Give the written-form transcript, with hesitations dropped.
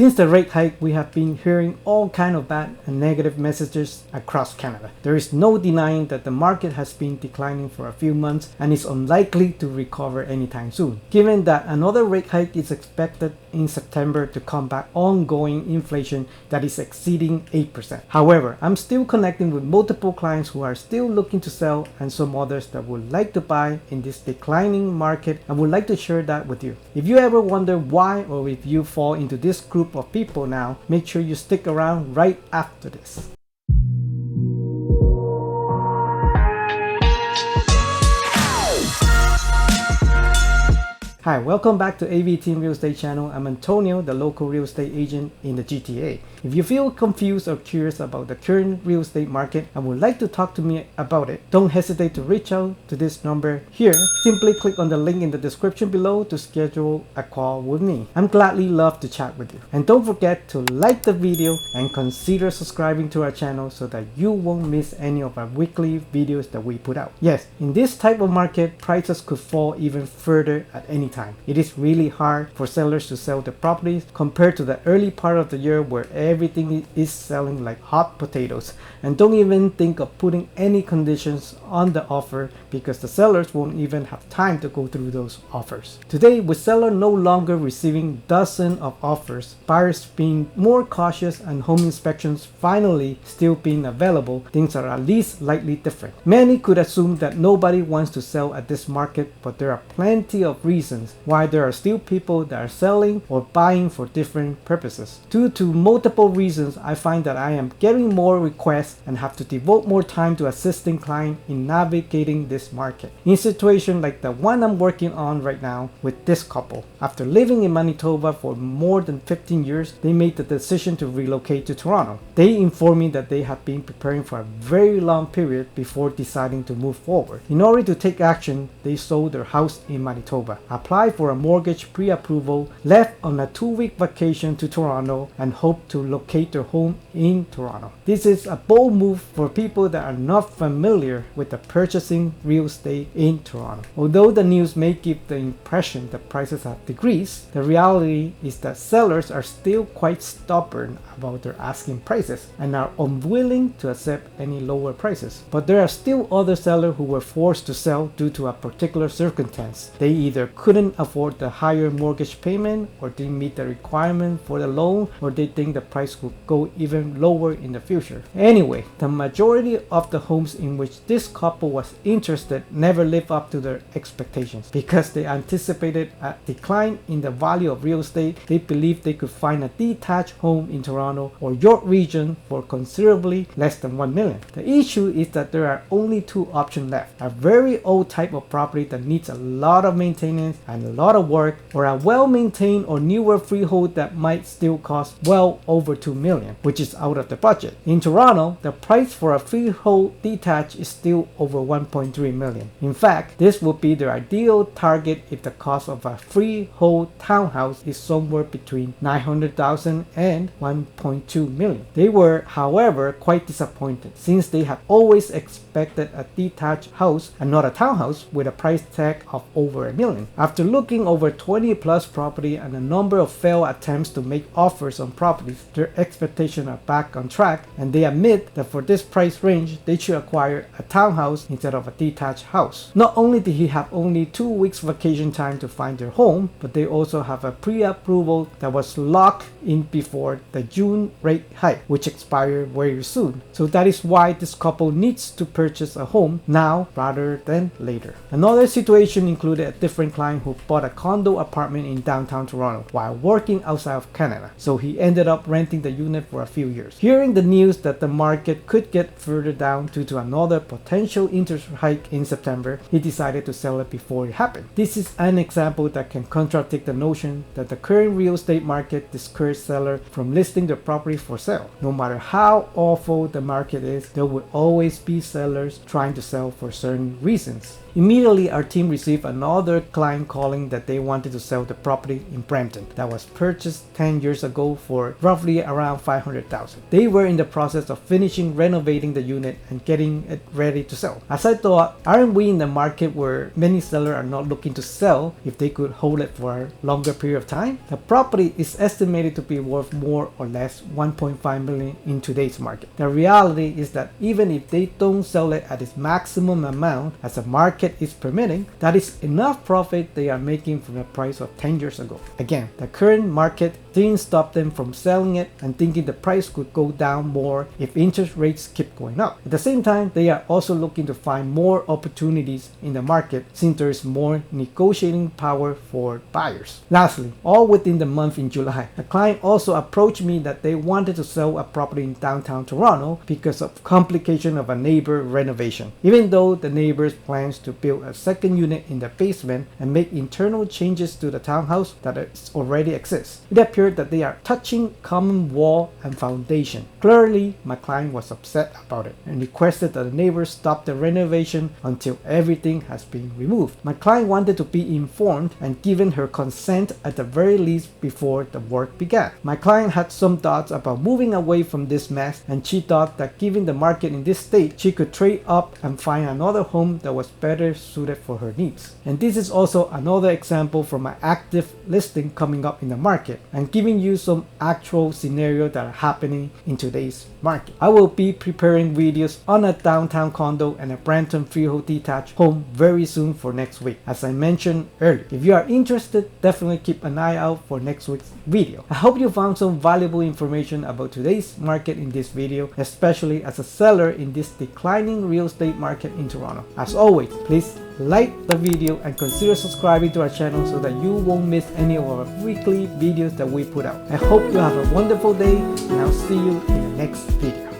Since the rate hike, we have been hearing all kind of bad and negative messages across Canada. There is no denying that the market has been declining for a few months and is unlikely to recover anytime soon. Given that another rate hike is expected in September to combat ongoing inflation that is exceeding 8%. However, I'm still connecting with multiple clients who are still looking to sell and some others that would like to buy in this declining market and would like to share that with you. If you ever wonder why or if you fall into this group of people now, make sure you stick around right after this. Hi, welcome back to AV Team Real Estate Channel. I'm Antonio, the local real estate agent in the GTA. If you feel confused or curious about the current real estate market and would like to talk to me about it, don't hesitate to reach out to this number here. Simply click on the link in the description below to schedule a call with me. I'm gladly love to chat with you. And don't forget to like the video and consider subscribing to our channel so that you won't miss any of our weekly videos that we put out. Yes, in this type of market, prices could fall even further at any time. It is really hard for sellers to sell the properties compared to the early part of the year where everything is selling like hot potatoes. And don't even think of putting any conditions on the offer because the sellers won't even have time to go through those offers. Today, with sellers no longer receiving dozens of offers, buyers being more cautious and home inspections finally still being available, things are at least slightly different. Many could assume that nobody wants to sell at this market, but there are plenty of reasons why there are still people that are selling or buying for different purposes. Due to multiple reasons, I find that I am getting more requests and have to devote more time to assisting clients in navigating this market. In a situation like the one I'm working on right now with this couple, after living in Manitoba for more than 15 years, they made the decision to relocate to Toronto. They informed me that they have been preparing for a very long period before deciding to move forward. In order to take action, they sold their house in Manitoba, applied for a mortgage pre-approval, left on a 2-week vacation to Toronto, and hoped to locate their home in Toronto. This is a bold move for people that are not familiar with the purchasing real estate in Toronto. Although the news may give the impression that prices have decreased, the reality is that sellers are still quite stubborn about their asking prices and are unwilling to accept any lower prices. But there are still other sellers who were forced to sell due to a particular circumstance. They either couldn't afford the higher mortgage payment, or didn't meet the requirement for the loan, or they think the price could go even lower in the future. Anyway, the majority of the homes in which this couple was interested never lived up to their expectations. Because they anticipated a decline in the value of real estate, they believed they could find a detached home in Toronto or York region for considerably less than $1 million. The issue is that there are only two options left: a very old type of property that needs a lot of maintenance and a lot of work, or a well-maintained or newer freehold that might still cost well over $2 million, which is out of the budget. In Toronto, the price for a freehold detached is still over $1.3 million. In fact, this would be their ideal target if the cost of a freehold townhouse is somewhere between $900,000 and $1.2 million. They were, however, quite disappointed since they had always expected a detached house and not a townhouse with a price tag of over $1 million. After looking over 20 plus property and a number of failed attempts to make offers on properties, their expectations are back on track, and they admit that for this price range, they should acquire a townhouse instead of a detached house. Not only did he have only 2 weeks vacation time to find their home, but they also have a pre-approval that was locked in before the June rate hike, which expired very soon. So that is why this couple needs to purchase a home now rather than later. Another situation included a different client who bought a condo apartment in downtown Toronto while working outside of Canada, so he ended up renting the unit for a few years. Hearing the news that the market could get further down due to another potential interest hike in September, he decided to sell it before it happened. This is an example that can contradict the notion that the current real estate market discourages sellers from listing their property for sale. No matter how awful the market is, there will always be sellers trying to sell for certain reasons. Immediately, our team received another client calling that they wanted to sell the property in Brampton that was purchased 10 years ago for roughly around $500,000. They were in the process of finishing renovating the unit and getting it ready to sell. As I thought, aren't we in the market where many sellers are not looking to sell if they could hold it for a longer period of time? The property is estimated to be worth more or less $1.5 million in today's market. The reality is that even if they don't sell it at its maximum amount as the market is permitting, that is enough profit they are making from the price of 10 years ago. Again, the current market didn't stop them from selling it and thinking the price could go down more if interest rates keep going up. At the same time, they are also looking to find more opportunities in the market since there is more negotiating power for buyers. Lastly, all within the month in July, a client also approached me that they wanted to sell a property in downtown Toronto because of complication of a neighbor renovation. Even though the neighbors plans to build a second unit in the basement and make internal changes to the townhouse that already exists, it appeared that they are touching common wall and foundation. Clearly, my client was upset about it and requested that the neighbors stop the renovation until everything has been removed. My client wanted to be informed and given her consent at the very least before the work began. My client had some thoughts about moving away from this mess, and she thought that given the market in this state, she could trade up and find another home that was better suited for her needs. And this is also another example from an active listing coming up in the market and giving you some actual scenarios that are happening in today's market. I will be preparing videos on a downtown condo and a Brampton freehold detached home very soon for next week, as I mentioned earlier. If you are interested, definitely keep an eye out for next week's video. I hope you found some valuable information about today's market in this video, especially as a seller in this declining real estate market in Toronto. As always, please like the video and consider subscribing to our channel so that you won't miss any of our weekly videos that we put out. I hope you have a wonderful day, and I'll see you in the next video.